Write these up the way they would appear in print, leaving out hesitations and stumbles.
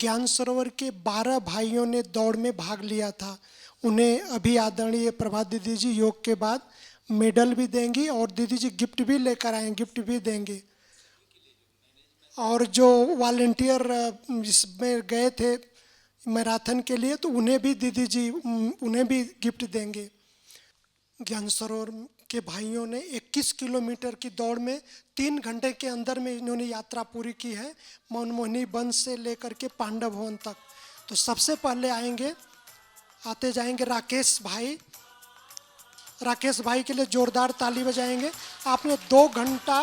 ज्ञान सरोवर के 12 भाइयों ने दौड़ में भाग लिया था। उन्हें अभी आदरणीय प्रभा दीदी जी योग के बाद मेडल भी देंगी और दीदी जी गिफ्ट भी लेकर आए, गिफ्ट भी देंगे। और जो वॉलेंटियर इसमें गए थे मैराथन के लिए, तो उन्हें भी दीदी जी उन्हें भी गिफ्ट देंगे। ज्ञान सरोवर के भाइयों ने 21 किलोमीटर की दौड़ में 3 घंटे के अंदर में इन्होंने यात्रा पूरी की है, मनमोहनी वन से लेकर के पांडव भवन तक। तो सबसे पहले आते जाएंगे राकेश भाई। राकेश भाई के लिए जोरदार ताली बजाएंगे। आपने 2 घंटा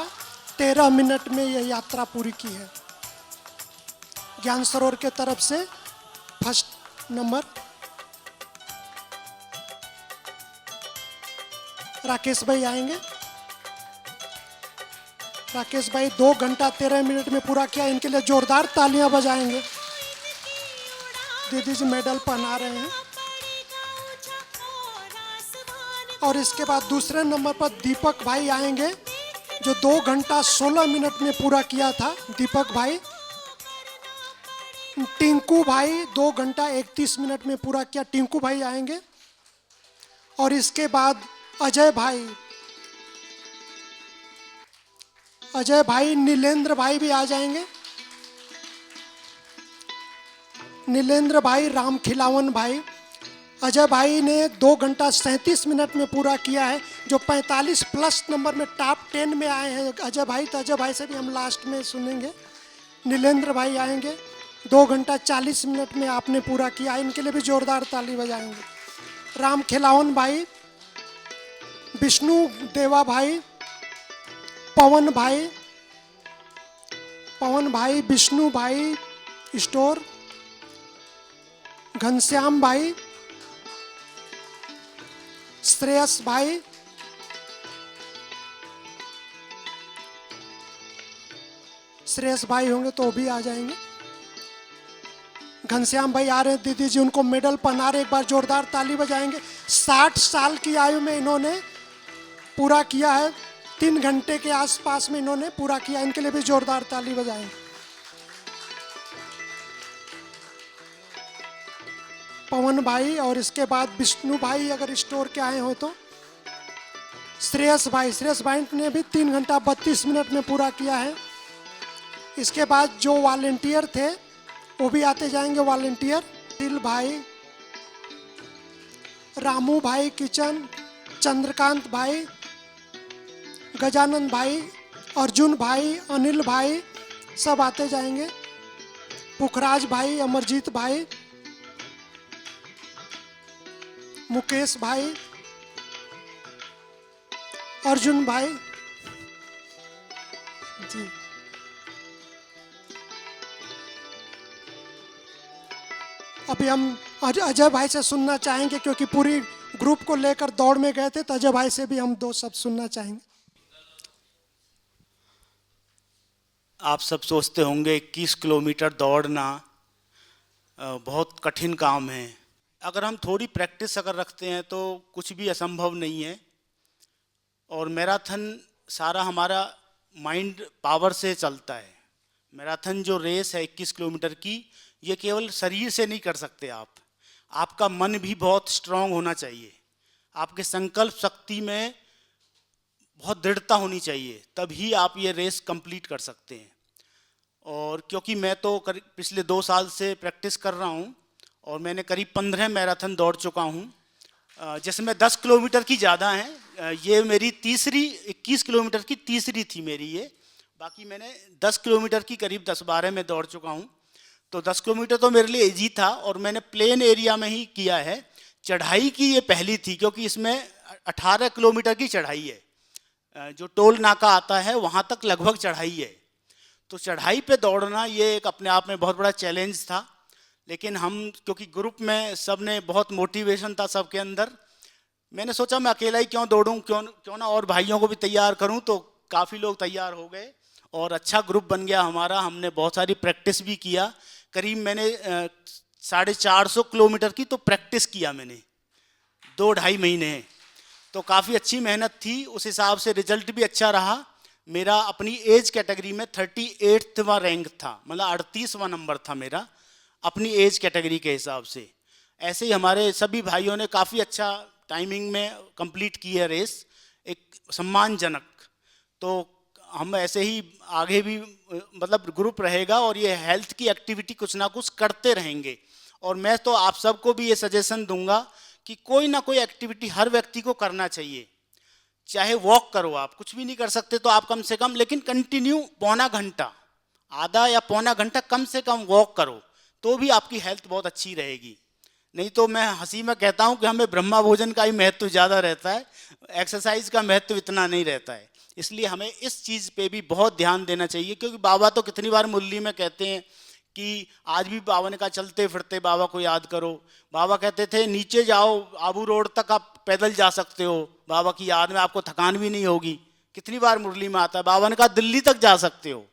13 मिनट में यह यात्रा पूरी की है। ज्ञान सरोवर के तरफ से फर्स्ट नंबर राकेश भाई आएंगे। राकेश भाई 2 घंटा 13 मिनट में पूरा किया, इनके लिए जोरदार तालियां बजाएंगे। दीदी जी मेडल पहना रहे हैं। और इसके बाद दूसरे नंबर पर दीपक भाई आएंगे, जो 2 घंटा 16 मिनट में पूरा किया था। दीपक भाई। टिंकू भाई 2 घंटा 31 मिनट में पूरा किया, टिंकू भाई आएंगे। और इसके बाद अजय भाई नीलेंद्र भाई भी आ जाएंगे। नीलेंद्र भाई, राम खिलावन भाई। अजय भाई ने 2 घंटा 37 मिनट में पूरा किया है, जो 45 प्लस नंबर में टॉप 10 में आए हैं अजय भाई। तो अजय भाई से भी हम लास्ट में सुनेंगे। नीलेंद्र भाई आएंगे, 2 घंटा 40 मिनट में आपने पूरा किया, इनके लिए भी जोरदार ताली बजाएंगे। राम खिलावन भाई, विष्णु देवा भाई, पवन भाई, विष्णु भाई स्टोर, घनश्याम भाई, श्रेयस भाई, होंगे तो भी आ जाएंगे। घनश्याम भाई आ रहे हैं, दीदी जी उनको मेडल पहना रहे, एक बार जोरदार ताली बजाएंगे। 60 साल की आयु में इन्होंने पूरा किया है, 3 घंटे के आसपास में इन्होंने पूरा किया, इनके लिए भी जोरदार ताली बजाएंगे। पवन भाई और इसके बाद विष्णु भाई अगर स्टोर के आए हो तो श्रेयस भाई ने भी 3 घंटा 32 मिनट में पूरा किया है। इसके बाद जो वॉलेंटियर थे वो भी आते जाएंगे। वॉलेंटियर दिल भाई, रामू भाई किचन, चंद्रकांत भाई, गजानंद भाई, अर्जुन भाई, अनिल भाई सब आते जाएंगे। पुखराज भाई, अमरजीत भाई, मुकेश भाई, अर्जुन भाई जी। अभी हम अजय भाई से सुनना चाहेंगे, क्योंकि पूरी ग्रुप को लेकर दौड़ में गए थे, तो अजय भाई से भी हम 2 शब्द सुनना चाहेंगे। आप सब सोचते होंगे 21 किलोमीटर दौड़ना बहुत कठिन काम है। अगर हम थोड़ी प्रैक्टिस अगर रखते हैं तो कुछ भी असंभव नहीं है। और मैराथन सारा हमारा माइंड पावर से चलता है। मैराथन जो रेस है 21 किलोमीटर की, ये केवल शरीर से नहीं कर सकते आप, आपका मन भी बहुत स्ट्रांग होना चाहिए। आपके संकल्प शक्ति में बहुत दृढ़ता होनी चाहिए, तभी आप ये रेस कंप्लीट कर सकते हैं। और क्योंकि मैं तो पिछले 2 साल से प्रैक्टिस कर रहा हूँ और मैंने करीब 15 मैराथन दौड़ चुका हूँ, जिसमें 10 किलोमीटर की ज़्यादा हैं। ये मेरी 21 किलोमीटर की तीसरी थी मेरी ये। बाकी मैंने 10 किलोमीटर की करीब 10-12 में दौड़ चुका हूँ। तो 10 किलोमीटर तो मेरे लिए ईजी था और मैंने प्लेन एरिया में ही किया है। चढ़ाई की ये पहली थी, क्योंकि इसमें 18 किलोमीटर की चढ़ाई है। जो टोल नाका आता है वहाँ तक लगभग चढ़ाई है। तो चढ़ाई पे दौड़ना ये एक अपने आप में बहुत बड़ा चैलेंज था। लेकिन हम क्योंकि ग्रुप में सब ने बहुत मोटिवेशन था सबके अंदर, मैंने सोचा मैं अकेला ही क्यों दौड़ूं, क्यों ना और भाइयों को भी तैयार करूं। तो काफ़ी लोग तैयार हो गए और अच्छा ग्रुप बन गया हमारा। हमने बहुत सारी प्रैक्टिस भी किया। करीब मैंने 450 किलोमीटर की तो प्रैक्टिस किया मैंने 2-2.5 महीने। तो काफ़ी अच्छी मेहनत थी, उस हिसाब से रिजल्ट भी अच्छा रहा। मेरा अपनी एज कैटेगरी में 38वां रैंक था, मतलब 38वां नंबर था मेरा। अपनी एज कैटेगरी के हिसाब से। ऐसे ही हमारे सभी भाइयों ने काफ़ी अच्छा टाइमिंग में कंप्लीट की है रेस, एक सम्मानजनक। तो हम ऐसे ही आगे भी मतलब ग्रुप रहेगा और ये हेल्थ की एक्टिविटी कुछ ना कुछ करते रहेंगे। और मैं तो आप सबको भी ये सजेशन दूंगा कि कोई ना कोई एक्टिविटी हर व्यक्ति को करना चाहिए। चाहे वॉक करो, आप कुछ भी नहीं कर सकते तो आप कम से कम लेकिन कंटिन्यू पौना घंटा, आधा या पौना घंटा कम से कम वॉक करो, तो भी आपकी हेल्थ बहुत अच्छी रहेगी। नहीं तो मैं हंसी में कहता हूं कि हमें ब्रह्मा भोजन का ही महत्व ज़्यादा रहता है, एक्सरसाइज का महत्व इतना नहीं रहता है। इसलिए हमें इस चीज़ पे भी बहुत ध्यान देना चाहिए, क्योंकि बाबा तो कितनी बार मुरली में कहते हैं कि आज भी बाबा ने कहा चलते फिरते बाबा को याद करो। बाबा कहते थे नीचे जाओ, आबू रोड तक आप पैदल जा सकते हो, बाबा की याद में आपको थकान भी नहीं होगी। कितनी बार मुरली में आता है, बाबा ने कहा दिल्ली तक जा सकते हो,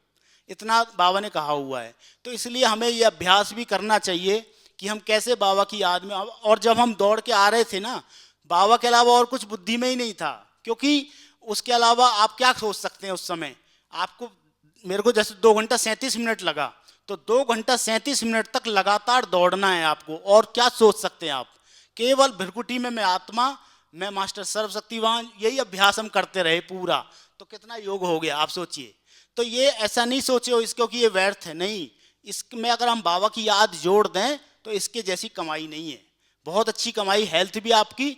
इतना बाबा ने कहा हुआ है। तो इसलिए हमें ये अभ्यास भी करना चाहिए कि हम कैसे बाबा की याद में। और जब हम दौड़ के आ रहे थे ना, बाबा के अलावा और कुछ बुद्धि में ही नहीं था, क्योंकि उसके अलावा आप क्या सोच सकते हैं उस समय। आपको, मेरे को जैसे 2 घंटा 37 मिनट लगा, तो 2 घंटा 37 मिनट तक लगातार दौड़ना है आपको, और क्या सोच सकते हैं आप। केवल भृकुटी में मैं आत्मा, मैं मास्टर सर्वशक्तिवान, यही अभ्यास हम करते रहे पूरा, तो कितना योग हो गया आप सोचिए। तो ये ऐसा नहीं सोचे हो इसको कि ये व्यर्थ है, नहीं, इसमें अगर हम बाबा की याद जोड़ दें तो इसके जैसी कमाई नहीं है। बहुत अच्छी कमाई, हेल्थ भी आपकी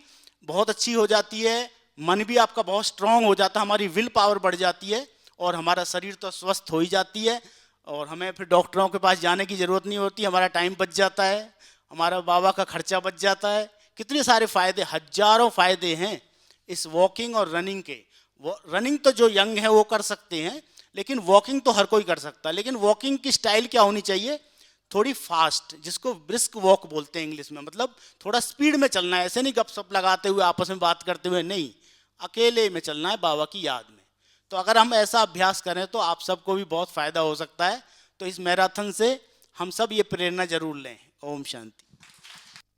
बहुत अच्छी हो जाती है, मन भी आपका बहुत स्ट्रांग हो जाता है, हमारी विल पावर बढ़ जाती है, और हमारा शरीर तो स्वस्थ हो ही जाती है, और हमें फिर डॉक्टरों के पास जाने की ज़रूरत नहीं होती, हमारा टाइम बच जाता है, हमारा बाबा का खर्चा बच जाता है। कितने सारे फ़ायदे, हजारों फ़ायदे हैं इस वॉकिंग और रनिंग के। रनिंग तो जो यंग है वो कर सकते हैं, लेकिन वॉकिंग तो हर कोई कर सकता है। लेकिन वॉकिंग की स्टाइल क्या होनी चाहिए, थोड़ी फास्ट, जिसको ब्रिस्क वॉक बोलते हैं इंग्लिश में, मतलब थोड़ा स्पीड में चलना है, ऐसे नहीं गपशप लगाते हुए आपस में बात करते हुए, नहीं, अकेले में चलना है बाबा की याद में। तो अगर हम ऐसा अभ्यास करें तो आप सबको भी बहुत फायदा हो सकता है। तो इस मैराथन से हम सब ये प्रेरणा जरूर लें। ओम शांति।